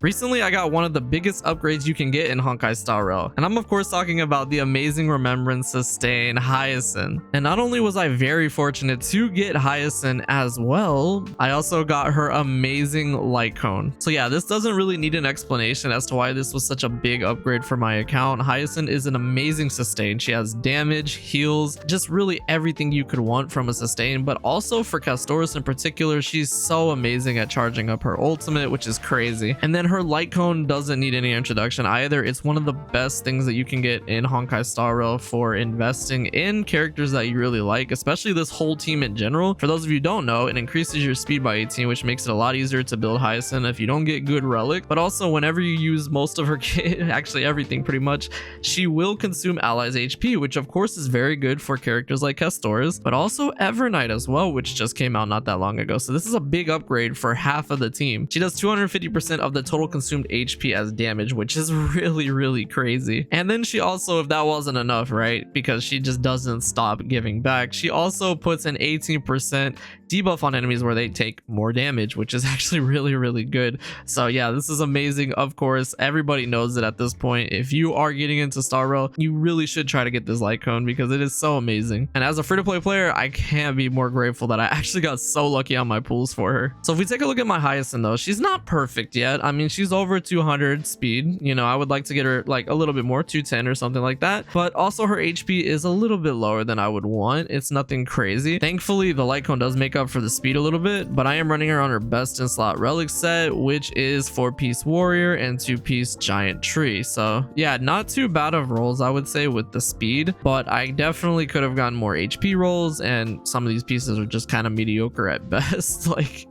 Recently, I got one of the biggest upgrades you can get in Honkai Star Rail, and I'm of course talking about the amazing Remembrance sustain Hyacine. And not only was I very fortunate to get Hyacine as well, I also got her amazing light cone. So yeah, this doesn't really need an explanation as to why this was such a big upgrade for my account. Hyacine is an amazing sustain. She has damage, heals, just really everything you could want from a sustain, but also for Castorice in particular, she's so amazing at charging up her ultimate, which is crazy. And then her light cone doesn't need any introduction either. It's one of the best things that you can get in Honkai Star Rail for investing in characters that you really like, especially this whole team in general. For those of you who don't know, it increases your speed by 18, which makes it a lot easier to build Hyacine if you don't get good relic. But also whenever you use most of her kit, actually everything pretty much, she will consume allies HP, which of course is very good for characters like Castorice, but also Evernight as well, which just came out not that long ago. So this is a big upgrade for half of the team. She does 250% of the total consumed HP as damage, which is really crazy. And then she also, if that wasn't enough, right, because she just doesn't stop giving back, she also puts an 18% debuff on enemies where they take more damage, which is actually really good. So yeah, this is amazing. Of course, everybody knows it at this point. If you are getting into Star Rail, you really should try to get this light cone because it is so amazing. And as a free-to-play player, I can't be more grateful that I actually got so lucky on my pulls for her. So if we take a look at my Hyacine though, she's not perfect yet. I mean, she's over 200 speed. You know, I would like to get her like a little bit more, 210 or something like that. But also her HP is a little bit lower than I would want. It's nothing crazy. Thankfully, the light cone does make up for the speed a little bit, but I am running her on her best in slot relic set, which is 4-piece warrior and 2-piece giant tree. So yeah, not too bad of rolls, I would say, with the speed, but I definitely could have gotten more HP rolls, and some of these pieces are just kind of mediocre at best. Like,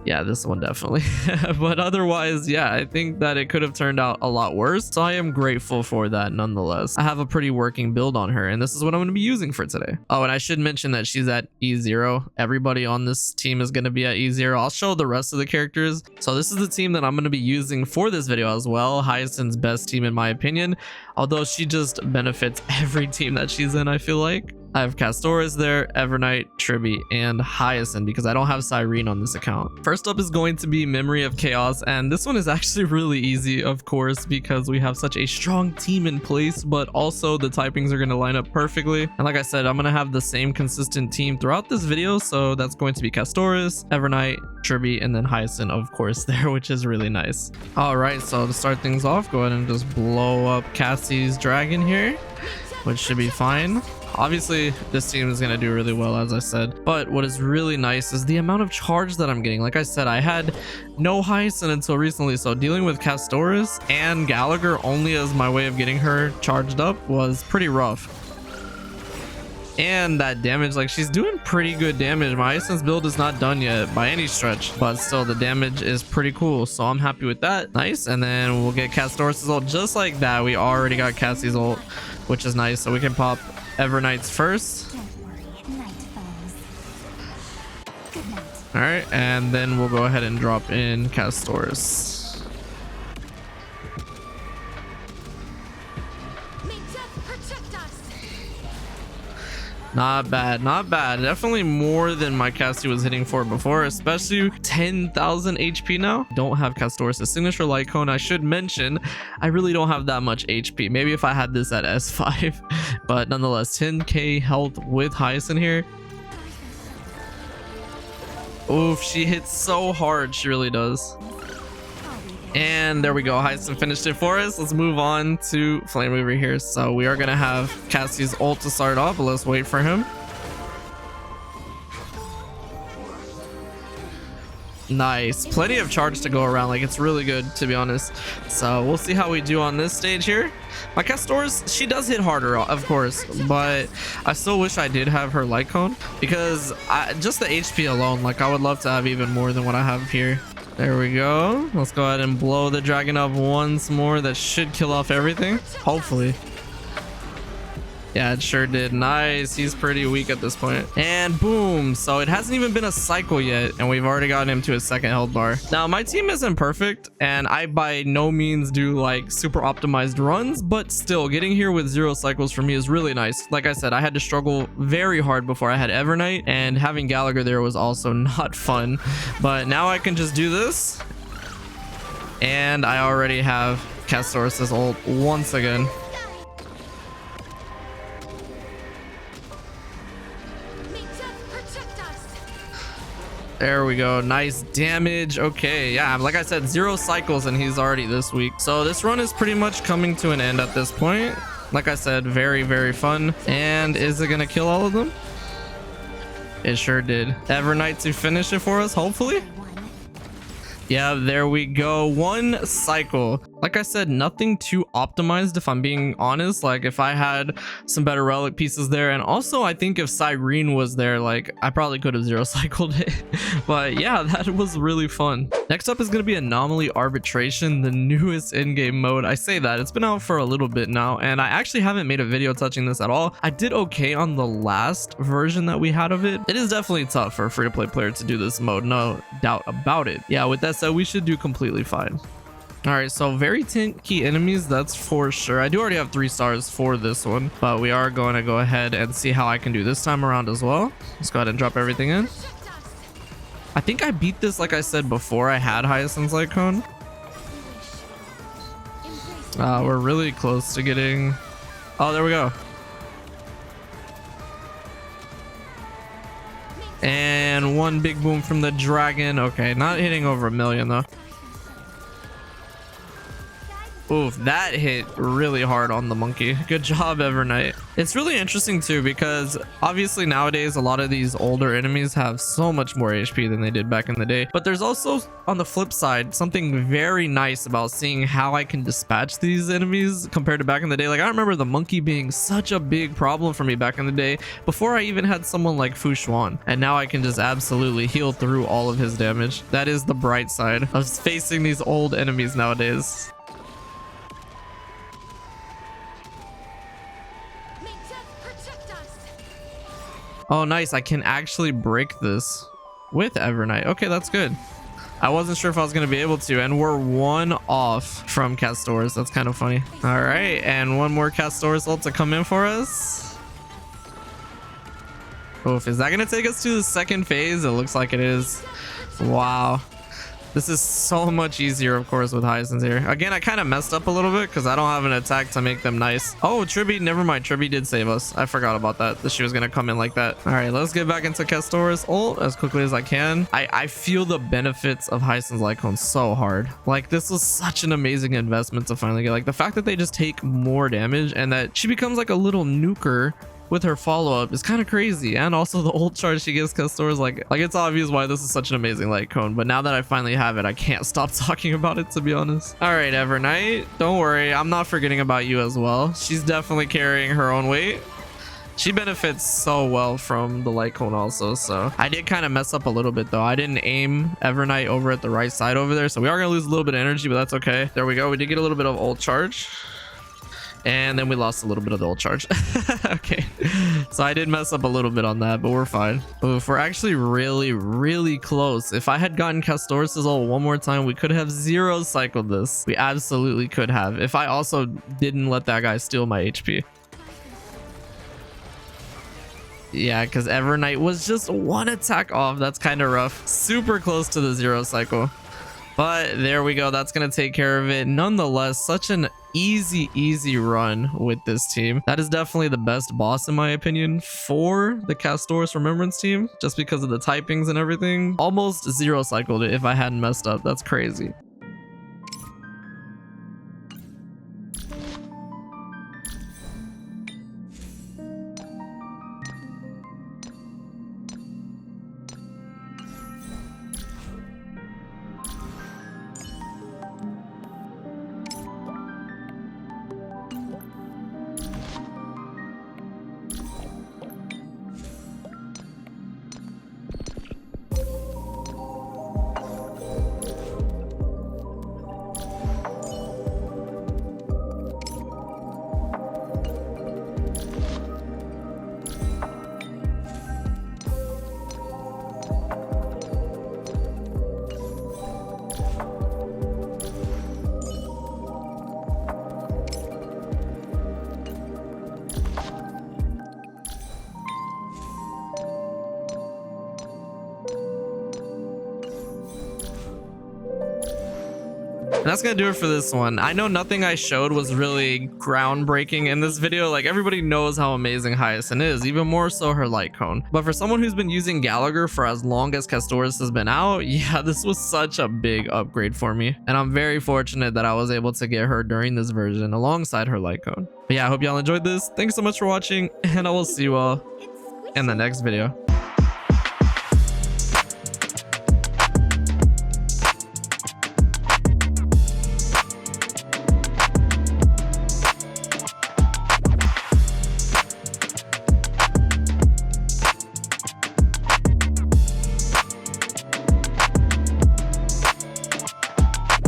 yeah, this one definitely. But otherwise, yeah, I think that it could have turned out a lot worse. So I am grateful for that nonetheless. I have a pretty working build on her, and this is what I'm going to be using for today. Oh, and I should mention that she's at E0. Everybody on this team is going to be at E0. I'll show the rest of the characters. So this is the team that I'm going to be using for this video as well. Hyacine's best team in my opinion, although she just benefits every team that she's in, I feel like. I have Castorice there, Evernight, Tribby, and Hyacine because I don't have Cyrene on this account. First up is going to be Memory of Chaos, and this one is actually really easy, of course, because we have such a strong team in place, but also the typings are going to line up perfectly. And like I said, I'm going to have the same consistent team throughout this video, so that's going to be Castorice, Evernight, Tribby, and then Hyacine, of course, there, which is really nice. All right, so to start things off, go ahead and just blow up Cassie's dragon here, which should be fine. Obviously, this team is going to do really well, as I said, but what is really nice is the amount of charge that I'm getting. Like I said, I had no Hyacine until recently, so dealing with Castorice and Gallagher only as my way of getting her charged up was pretty rough. And that damage, like, she's doing pretty good damage. My Hyacine's build is not done yet by any stretch, but still the damage is pretty cool, so I'm happy with that. Nice. And then we'll get Castorice's ult just like that. We already got Cassie's ult, which is nice, so we can pop Evernight's first. All right, and then we'll go ahead and drop in Castorice. Not bad, not bad. Definitely more than my Cassie was hitting for before, especially 10,000 HP now. Don't have Castorice's signature light cone. I should mention, I really don't have that much HP. Maybe if I had this at S5, but nonetheless, 10k health with Hyacine here. Oof, she hits so hard. She really does. And there we go. Hyacine finished it for us. Let's move on to Flame Weaver here. So we are going to have Cassie's ult to start off, but let's wait for him. Nice. Plenty of charge to go around. Like, it's really good, to be honest. So we'll see how we do on this stage here. My Castorice, she does hit harder, of course, but I still wish I did have her light cone because just the HP alone, like, I would love to have even more than what I have here. There we go. Let's go ahead and blow the dragon up once more. That should kill off everything, hopefully. Yeah, it sure did. Nice. He's pretty weak at this point. And boom. So it hasn't even been a cycle yet, and we've already gotten him to his second health bar. Now, my team isn't perfect, and I by no means do like super optimized runs, but still getting here with 0 cycles for me is really nice. Like I said, I had to struggle very hard before I had Evernight, and having Gallagher there was also not fun. But now I can just do this. And I already have Castorice's ult once again. There we go. Nice damage. Okay, yeah, like I said, 0 cycles and he's already this weak. So this run is pretty much coming to an end at this point. Like I said, very, very fun. And is it gonna kill all of them? It sure did. Evernight to finish it for us, hopefully. Yeah, there we go. 1 cycle. Like I said, nothing too optimized, if I'm being honest. Like, if I had some better relic pieces there, and also I think if Cyrene was there, like, I probably could have 0 cycled it. But yeah, that was really fun. Next up is going to be Anomaly Arbitration, the newest in-game mode. I say that, it's been out for a little bit now, and I actually haven't made a video touching this at all. I did okay on the last version that we had of it. It is definitely tough for a free-to-play player to do this mode, no doubt about it. Yeah, with that said, we should do completely fine. All right, so very tanky enemies, that's for sure. I do already have 3 stars for this one, but we are going to go ahead and see how I can do this time around as well. Let's go ahead and drop everything in. I think I beat this, like I said, before I had Hyacine's lightcone. We're really close to getting... Oh, there we go. And 1 big boom from the dragon. Okay, not hitting over 1 million though. Oof, that hit really hard on the monkey. Good job, Evernight. It's really interesting too, because obviously nowadays a lot of these older enemies have so much more HP than they did back in the day. But there's also, on the flip side, something very nice about seeing how I can dispatch these enemies compared to back in the day. Like, I remember the monkey being such a big problem for me back in the day before I even had someone like Fu Xuan. And now I can just absolutely heal through all of his damage. That is the bright side of facing these old enemies nowadays. Oh, nice. I can actually break this with Evernight. Okay, that's good. I wasn't sure if I was going to be able to. And we're 1 off from Castorice. That's kind of funny. All right. And 1 more Castorice ult to come in for us. Oof. Is that going to take us to the 2nd phase? It looks like it is. Wow. This is so much easier, of course, with Hyacines here. Again, I kind of messed up a little bit because I don't have an attack to make them nice. Oh, Tribby, never mind. Tribby did save us. I forgot about that she was going to come in like that. All right, let's get back into Castorice ult as quickly as I can. I feel the benefits of Hyacine's lightcone so hard. Like, this was such an amazing investment to finally get. Like, the fact that they just take more damage and that she becomes like a little nuker with her follow-up is kind of crazy. And also the ult charge she gives Castorice, like it's obvious why this is such an amazing light cone. But now that I finally have it, I can't stop talking about it, to be honest. All right, Evernight, don't worry, I'm not forgetting about you as well. She's definitely carrying her own weight. She benefits so well from the light cone also. So I did kind of mess up a little bit though. I didn't aim Evernight over at the right side over there, so we are gonna lose a little bit of energy, but that's okay. There we go. We did get a little bit of ult charge. And then we lost a little bit of the ult charge. Okay, so I did mess up a little bit on that, but we're fine. Oof, we're actually really, really close. If I had gotten Castorice's ult 1 more time, we could have 0 cycled this. We absolutely could have, if I also didn't let that guy steal my HP. Yeah, because Evernight was just 1 attack off. That's kind of rough. Super close to the 0 cycle. But there we go. That's going to take care of it. Nonetheless, such an easy run with this team. That is definitely the best boss, in my opinion, for the Castorice Remeberance team, just because of the typings and everything. Almost 0 cycled it if I hadn't messed up. That's crazy. And that's gonna do it for this one. I know nothing I showed was really groundbreaking in this video. Like, everybody knows how amazing Hyacine is, even more so her light cone. But for someone who's been using Gallagher for as long as Castorice has been out, yeah, this was such a big upgrade for me. And I'm very fortunate that I was able to get her during this version alongside her light cone. But yeah, I hope y'all enjoyed this. Thanks so much for watching, and I will see you all in the next video.